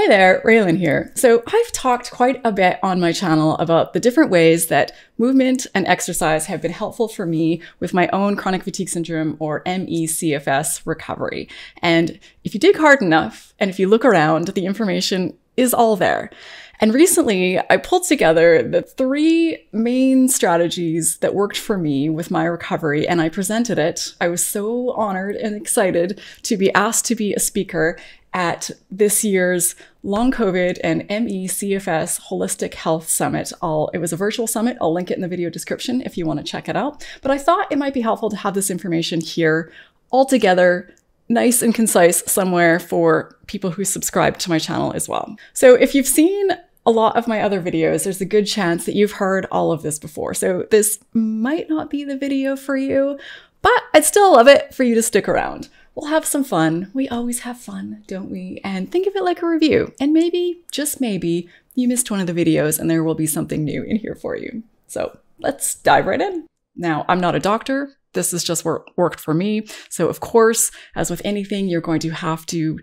Hey there, Raelan here. So I've talked quite a bit on my channel about the different ways that movement and exercise have been helpful for me with my own chronic fatigue syndrome, or ME/CFS, recovery. And if you dig hard enough, and if you look around, the information is all there. And recently, I pulled together the 3 main strategies that worked for me with my recovery, and I presented it. I was so honored and excited to be asked to be a speaker at this year's Long Covid and ME/CFS Holistic Health Summit. It was a virtual summit. I'll link it in the video description if you want to check it out. But I thought it might be helpful to have this information here all together, nice and concise somewhere for people who subscribe to my channel as well. So if you've seen a lot of my other videos, there's a good chance that you've heard all of this before. So this might not be the video for you, but I'd still love it for you to stick around. We'll have some fun. We always have fun, don't we? And think of it like a review. And maybe, just maybe, you missed one of the videos and there will be something new in here for you. So let's dive right in. Now, I'm not a doctor. This is just what worked for me. So of course, as with anything, you're going to have to,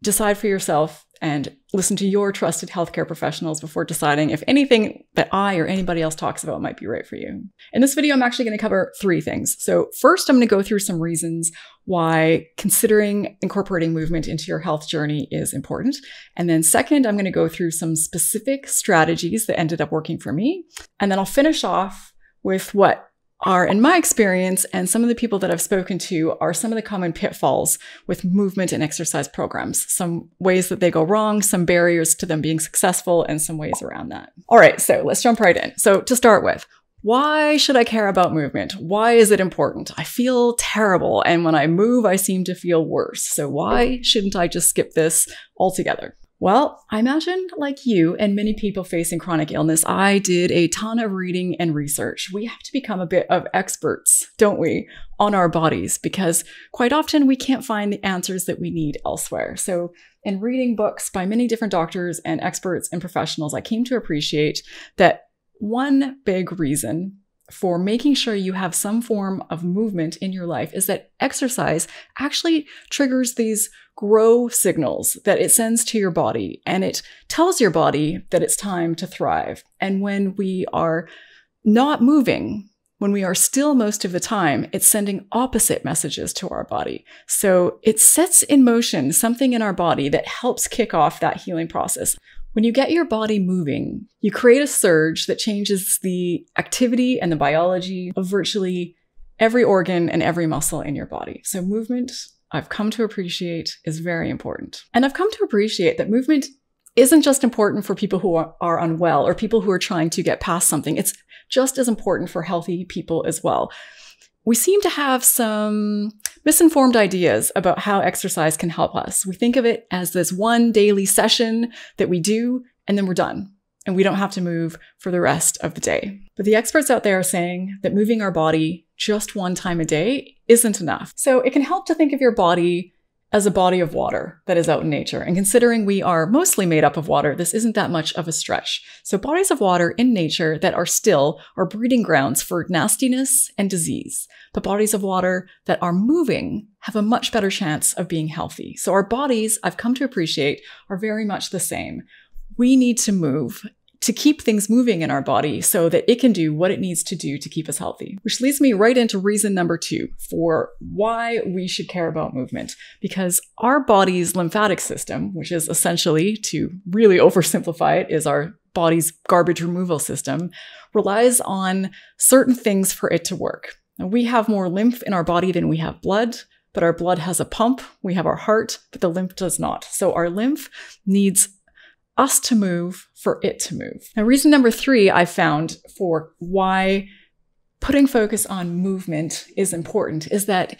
decide for yourself and listen to your trusted healthcare professionals before deciding if anything that I or anybody else talks about might be right for you. In this video, I'm actually going to cover 3 things. So first, I'm going to go through some reasons why considering incorporating movement into your health journey is important. And then second, I'm going to go through some specific strategies that ended up working for me. And then I'll finish off with what are, in my experience, and some of the people that I've spoken to, are some of the common pitfalls with movement and exercise programs. Some ways that they go wrong, some barriers to them being successful, and some ways around that. All right, so let's jump right in. So to start with, why should I care about movement? Why is it important? I feel terrible, and when I move, I seem to feel worse. So why shouldn't I just skip this altogether? Well, I imagine, like you and many people facing chronic illness, I did a ton of reading and research. We have to become a bit of experts, don't we, on our bodies, because quite often we can't find the answers that we need elsewhere. So in reading books by many different doctors and experts and professionals, I came to appreciate that one big reason for making sure you have some form of movement in your life is that exercise actually triggers these grow signals that it sends to your body, and it tells your body that it's time to thrive. And when we are not moving, when we are still most of the time, it's sending opposite messages to our body. So it sets in motion something in our body that helps kick off that healing process. When you get your body moving, you create a surge that changes the activity and the biology of virtually every organ and every muscle in your body. So movement, I've come to appreciate, is very important. And I've come to appreciate that movement isn't just important for people who are unwell or people who are trying to get past something. It's just as important for healthy people as well. We seem to have some misinformed ideas about how exercise can help us. We think of it as this one daily session that we do, and then we're done, and we don't have to move for the rest of the day. But the experts out there are saying that moving our body just one time a day isn't enough. So it can help to think of your body as a body of water that is out in nature. And considering we are mostly made up of water, this isn't that much of a stretch. So bodies of water in nature that are still are breeding grounds for nastiness and disease. But bodies of water that are moving have a much better chance of being healthy. So our bodies, I've come to appreciate, are very much the same. We need to move to keep things moving in our body so that it can do what it needs to do to keep us healthy. Which leads me right into reason number 2 for why we should care about movement. Because our body's lymphatic system, which is essentially, to really oversimplify it, is our body's garbage removal system, relies on certain things for it to work. Now, we have more lymph in our body than we have blood, but our blood has a pump. We have our heart, but the lymph does not. So our lymph needs us to move for it to move. Now, reason number 3 I found for why putting focus on movement is important is that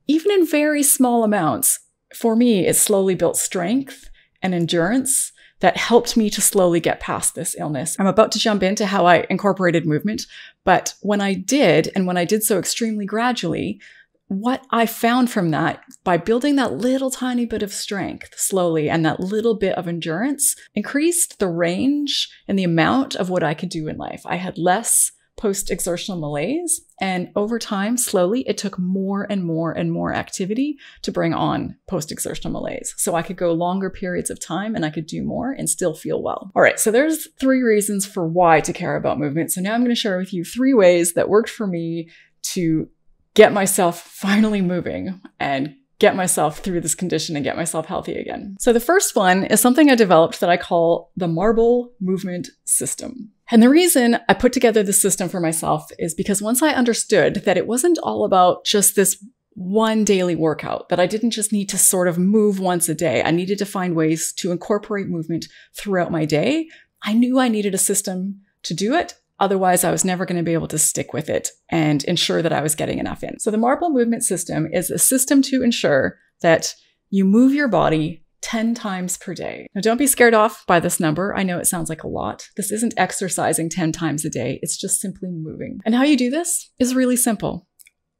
even in very small amounts, for me, it slowly built strength and endurance that helped me to slowly get past this illness. I'm about to jump into how I incorporated movement, but when I did, and when I did so extremely gradually, what I found from that, by building that little tiny bit of strength slowly and that little bit of endurance, increased the range and the amount of what I could do in life. I had less post-exertional malaise. And over time, slowly, it took more and more and more activity to bring on post-exertional malaise. So I could go longer periods of time and I could do more and still feel well. All right, so there's 3 reasons for why to care about movement. So now I'm going to share with you 3 ways that worked for me to get myself finally moving and get myself through this condition and get myself healthy again. So the first one is something I developed that I call the marble movement system. And the reason I put together this system for myself is because once I understood that it wasn't all about just this one daily workout, that I didn't just need to sort of move once a day. I needed to find ways to incorporate movement throughout my day. I knew I needed a system to do it. Otherwise, I was never going to be able to stick with it and ensure that I was getting enough in. So the marble movement system is a system to ensure that you move your body 10 times per day. Now, don't be scared off by this number. I know it sounds like a lot. This isn't exercising 10 times a day. It's just simply moving. And how you do this is really simple.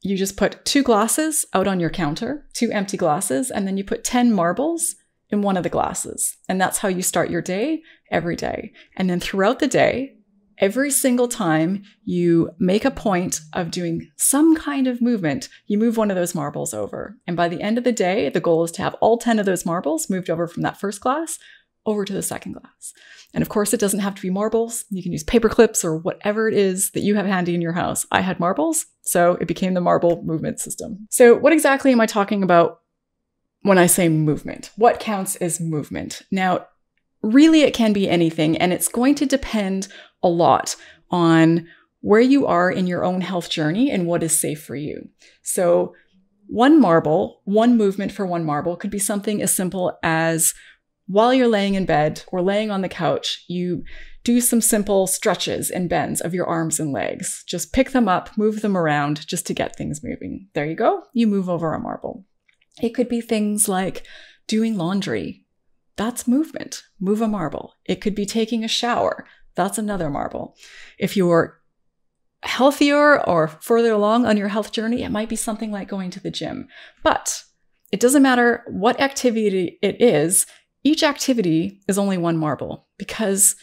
You just put 2 glasses out on your counter, 2 empty glasses, and then you put 10 marbles in one of the glasses. And that's how you start your day every day. And then throughout the day, every single time you make a point of doing some kind of movement, you move one of those marbles over. And by the end of the day, the goal is to have all 10 of those marbles moved over from that first glass over to the second glass. And of course, it doesn't have to be marbles. You can use paper clips or whatever it is that you have handy in your house. I had marbles, so it became the marble movement system. So what exactly am I talking about when I say movement? What counts as movement? Now, really, it can be anything, and it's going to depend a lot on where you are in your own health journey and what is safe for you. So one movement for one marble could be something as simple as while you're laying in bed or laying on the couch, you do some simple stretches and bends of your arms and legs. Just pick them up, move them around just to get things moving. There you go. You move over a marble. It could be things like doing laundry. That's movement. Move a marble. It could be taking a shower. That's another marble. If you're healthier or further along on your health journey, it might be something like going to the gym. But it doesn't matter what activity it is. Each activity is only one marble, because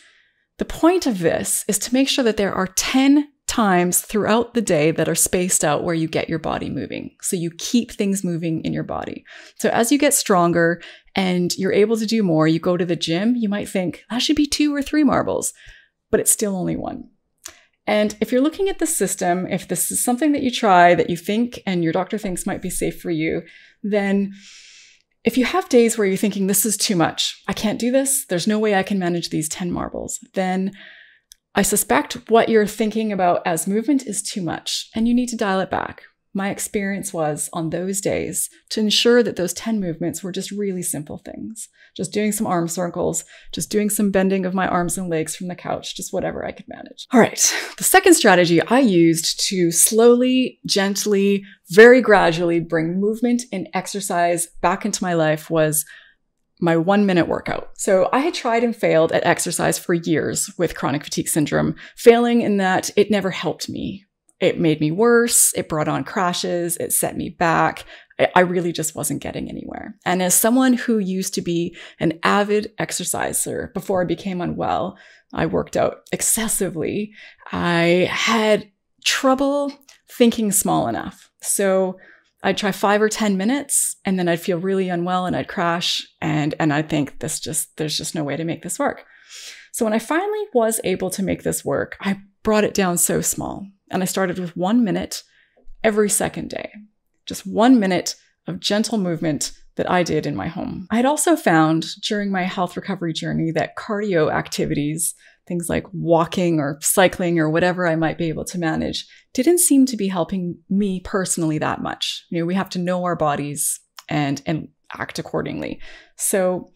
the point of this is to make sure that there are 10 times throughout the day that are spaced out where you get your body moving. So you keep things moving in your body. So as you get stronger and you're able to do more, you go to the gym, you might think that should be 2 or 3 marbles, but it's still only 1. And if you're looking at the system, if this is something that you try that you think and your doctor thinks might be safe for you, then if you have days where you're thinking this is too much, I can't do this, there's no way I can manage these 10 marbles, then I suspect what you're thinking about as movement is too much and you need to dial it back. My experience was on those days to ensure that those 10 movements were just really simple things. Just doing some arm circles, just doing some bending of my arms and legs from the couch, just whatever I could manage. All right, the second strategy I used to slowly, gently, very gradually bring movement and exercise back into my life was my 1-minute workout. So I had tried and failed at exercise for years with chronic fatigue syndrome, failing in that it never helped me. It made me worse. It brought on crashes. It set me back. I really just wasn't getting anywhere. And as someone who used to be an avid exerciser before I became unwell, I worked out excessively. I had trouble thinking small enough. So I'd try 5 or 10 minutes and then I'd feel really unwell and I'd crash and I'd think there's just no way to make this work. So when I finally was able to make this work, I brought it down so small. And I started with 1 minute every second day. Just 1 minute of gentle movement that I did in my home. I had also found during my health recovery journey that cardio activities, things like walking or cycling or whatever I might be able to manage, didn't seem to be helping me personally that much. You know, we have to know our bodies and act accordingly. So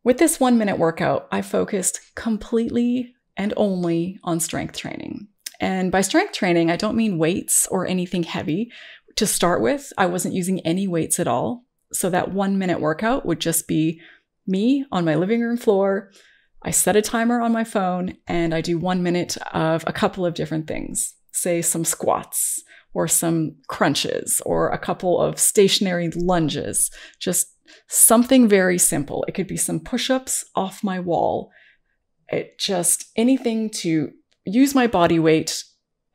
with this 1 minute workout, I focused completely and only on strength training. And by strength training, I don't mean weights or anything heavy. To start with, I wasn't using any weights at all. So that 1 minute workout would just be me on my living room floor. I set a timer on my phone and I do 1 minute of a couple of different things. Say some squats or some crunches or a couple of stationary lunges. Just something very simple. It could be some push-ups off my wall. Anything to use my body weight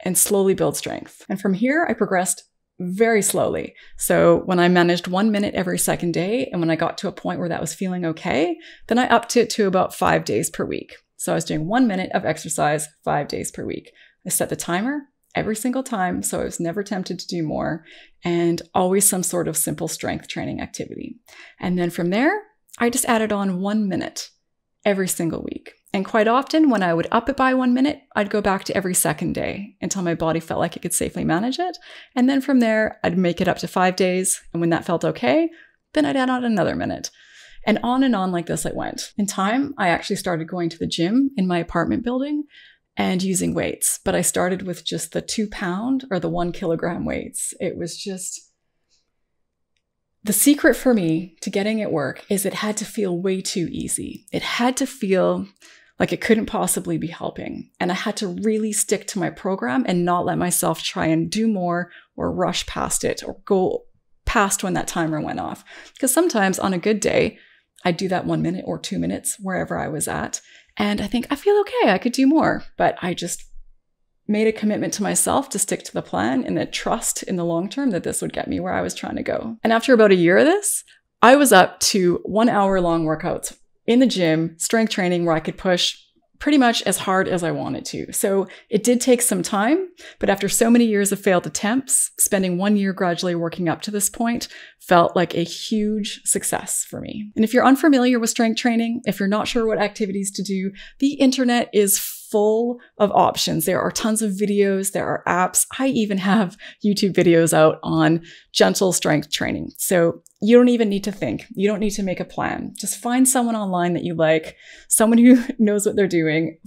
and slowly build strength. And from here, I progressed very slowly. So when I managed 1 minute every second day, and when I got to a point where that was feeling okay, then I upped it to about 5 days per week. So I was doing 1 minute of exercise 5 days per week. I set the timer every single time, so I was never tempted to do more, and always some sort of simple strength training activity. And then from there, I just added on 1 minute every single week. And quite often, when I would up it by 1 minute, I'd go back to every second day until my body felt like it could safely manage it. And then from there, I'd make it up to 5 days. And when that felt okay, then I'd add on another minute. And on like this it went. In time, I actually started going to the gym in my apartment building and using weights. But I started with just the 2 pound or the 1 kilogram weights. It was just... The secret for me to getting it work is it had to feel way too easy. It had to feel like it couldn't possibly be helping. And I had to really stick to my program and not let myself try and do more or rush past it or go past when that timer went off. Because sometimes on a good day, I'd do that 1 minute or 2 minutes wherever I was at. And I think I feel okay, I could do more. But I just made a commitment to myself to stick to the plan and a trust in the long term that this would get me where I was trying to go. And after about a year of this, I was up to 1 hour long workouts in the gym, strength training, where I could push pretty much as hard as I wanted to. So it did take some time, but after so many years of failed attempts, spending 1 year gradually working up to this point felt like a huge success for me. And if you're unfamiliar with strength training, if you're not sure what activities to do, the internet is full of options. There are tons of videos, there are apps. I even have YouTube videos out on gentle strength training. So you don't even need to think. You don't need to make a plan. Just find someone online that you like, someone who knows what they're doing,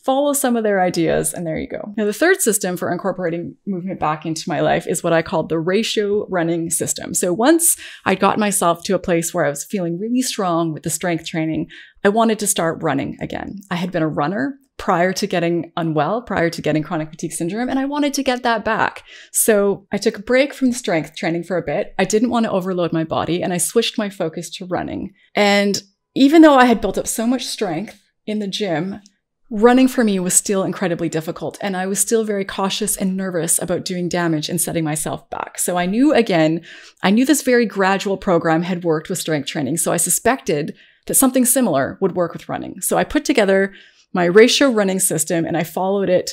follow some of their ideas, and there you go. Now, the third system for incorporating movement back into my life is what I call the ratio running system. So once I got myself to a place where I was feeling really strong with the strength training, I wanted to start running again. I had been a runner prior to getting unwell, prior to getting chronic fatigue syndrome, and I wanted to get that back. So I took a break from the strength training for a bit. I didn't want to overload my body, and I switched my focus to running. And even though I had built up so much strength in the gym, running for me was still incredibly difficult, and I was still very cautious and nervous about doing damage and setting myself back. So I knew this very gradual program had worked with strength training, so I suspected that something similar would work with running. So I put together my ratio running system and I followed it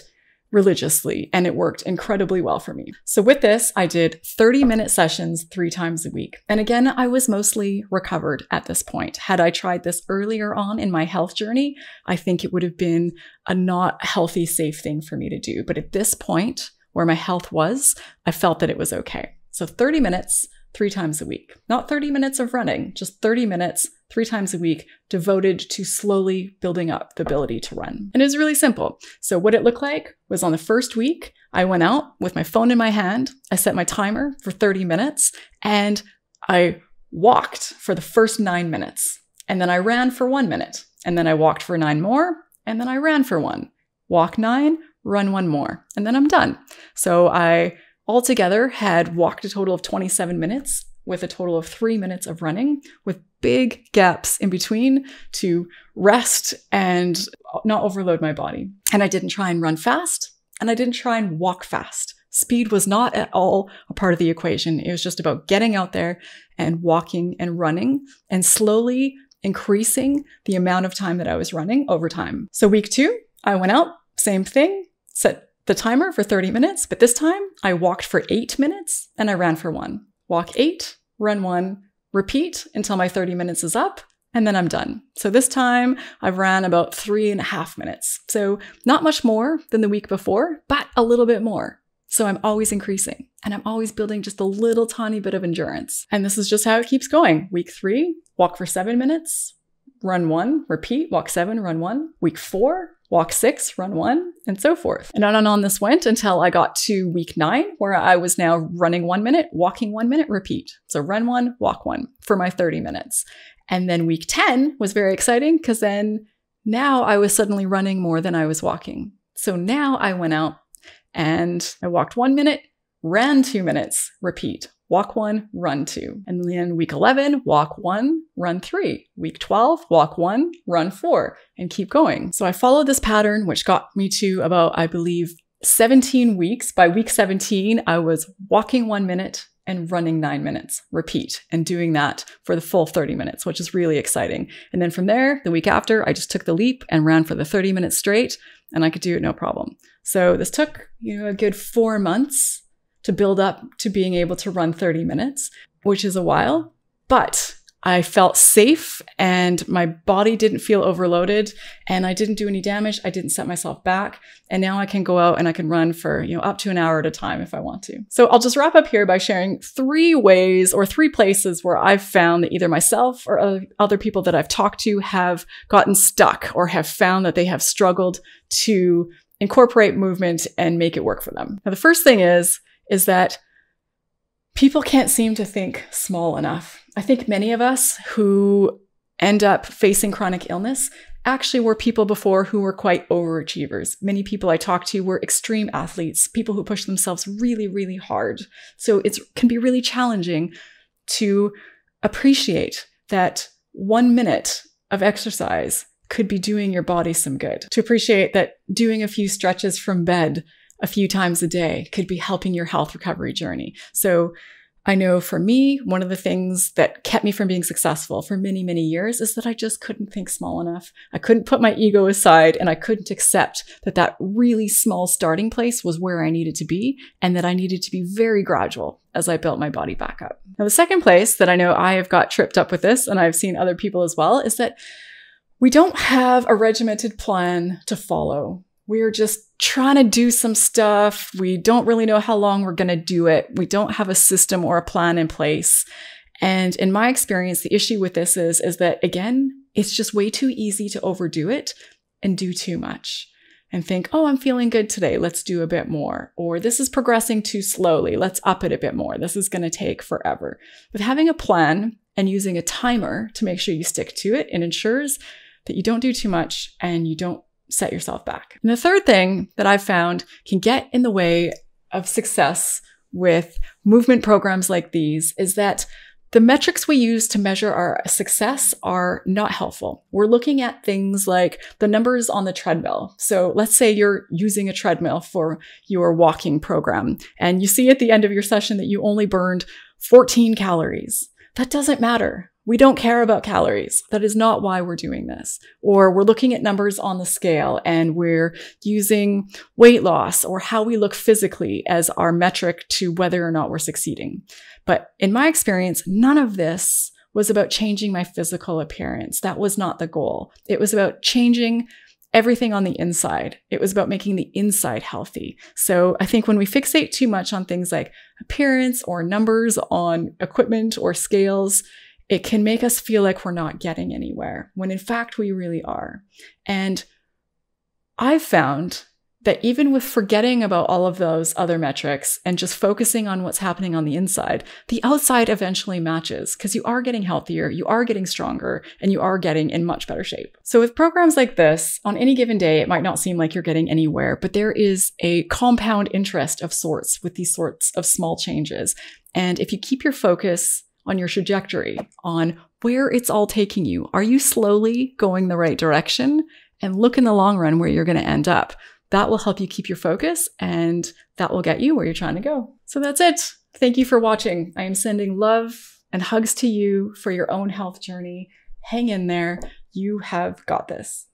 religiously, and it worked incredibly well for me. So with this, I did 30-minute sessions 3 times a week. And again, I was mostly recovered at this point. Had I tried this earlier on in my health journey, I think it would have been a not healthy, safe thing for me to do. But at this point where my health was, I felt that it was okay. So 30 minutes, 3 times a week. Not 30 minutes of running, just 30 minutes, 3 times a week, devoted to slowly building up the ability to run. And it was really simple. So what it looked like was on the first week, I went out with my phone in my hand, I set my timer for 30 minutes, and I walked for the first 9 minutes. And then I ran for 1 minute. And then I walked for 9 more, and then I ran for 1. Walk 9, run 1 more, and then I'm done. So I altogether had walked a total of 27 minutes with a total of 3 minutes of running, with big gaps in between to rest and not overload my body. And I didn't try and run fast, and I didn't try and walk fast. Speed was not at all a part of the equation. It was just about getting out there and walking and running and slowly increasing the amount of time that I was running over time. So week 2, I went out, same thing, set the timer for 30 minutes, but this time I walked for 8 minutes and I ran for 1. Walk 8, run 1, repeat until my 30 minutes is up, and then I'm done. So this time I've ran about 3.5 minutes. So not much more than the week before, but a little bit more. So I'm always increasing, and I'm always building just a little tiny bit of endurance. And this is just how it keeps going. Week 3, walk for 7 minutes, run 1, repeat, walk 7, run 1. Week 4, walk 6, run 1, and so forth. And on this went until I got to week 9, where I was now running 1 minute, walking 1 minute, repeat. So run 1, walk 1 for my 30 minutes. And then week 10 was very exciting because then now I was suddenly running more than I was walking. So now I went out and I walked 1 minute, ran 2 minutes, repeat. Walk 1, run 2. And then week 11, walk 1, run 3. Week 12, walk 1, run 4, and keep going. So I followed this pattern, which got me to about, I believe, 17 weeks, by week 17, I was walking 1 minute and running 9 minutes, repeat, and doing that for the full 30 minutes, which is really exciting. And then from there, the week after, I just took the leap and ran for the 30 minutes straight, and I could do it no problem. So this took, a good 4 months to build up to being able to run 30 minutes, which is a while, but I felt safe and my body didn't feel overloaded and I didn't do any damage. I didn't set myself back. And now I can go out and I can run for, up to an hour at a time if I want to. So I'll just wrap up here by sharing 3 ways or 3 places where I've found that either myself or other people that I've talked to have gotten stuck or have found that they have struggled to incorporate movement and make it work for them. Now, the first thing is that people can't seem to think small enough. I think many of us who end up facing chronic illness actually were people before who were quite overachievers. Many people I talked to were extreme athletes, people who push themselves really, really hard. So it can be really challenging to appreciate that 1 minute of exercise could be doing your body some good. To appreciate that doing a few stretches from bed a few times a day could be helping your health recovery journey. So I know for me, one of the things that kept me from being successful for many, many years is that I just couldn't think small enough. I couldn't put my ego aside and I couldn't accept that really small starting place was where I needed to be and that I needed to be very gradual as I built my body back up. Now, the second place that I know I have got tripped up with this, and I've seen other people as well, is that we don't have a regimented plan to follow. We're just trying to do some stuff. We don't really know how long we're going to do it. We don't have a system or a plan in place. And in my experience, the issue with this is that, again, it's just way too easy to overdo it and do too much and think, oh, I'm feeling good today. Let's do a bit more. Or this is progressing too slowly. Let's up it a bit more. This is going to take forever. But having a plan and using a timer to make sure you stick to it, it ensures that you don't do too much and you don't set yourself back. And the third thing that I've found can get in the way of success with movement programs like these is that the metrics we use to measure our success are not helpful. We're looking at things like the numbers on the treadmill. So let's say you're using a treadmill for your walking program and you see at the end of your session that you only burned 14 calories. That doesn't matter. We don't care about calories. That is not why we're doing this. Or we're looking at numbers on the scale and we're using weight loss or how we look physically as our metric to whether or not we're succeeding. But in my experience, none of this was about changing my physical appearance. That was not the goal. It was about changing everything on the inside. It was about making the inside healthy. So I think when we fixate too much on things like appearance or numbers on equipment or scales, it can make us feel like we're not getting anywhere, when in fact we really are. And I've found that even with forgetting about all of those other metrics and just focusing on what's happening on the inside, the outside eventually matches because you are getting healthier, you are getting stronger, and you are getting in much better shape. So with programs like this, on any given day, it might not seem like you're getting anywhere, but there is a compound interest of sorts with these sorts of small changes. And if you keep your focus on your trajectory, on where it's all taking you. Are you slowly going the right direction? And look in the long run where you're going to end up. That will help you keep your focus and that will get you where you're trying to go. So that's it. Thank you for watching. I am sending love and hugs to you for your own health journey. Hang in there. You have got this.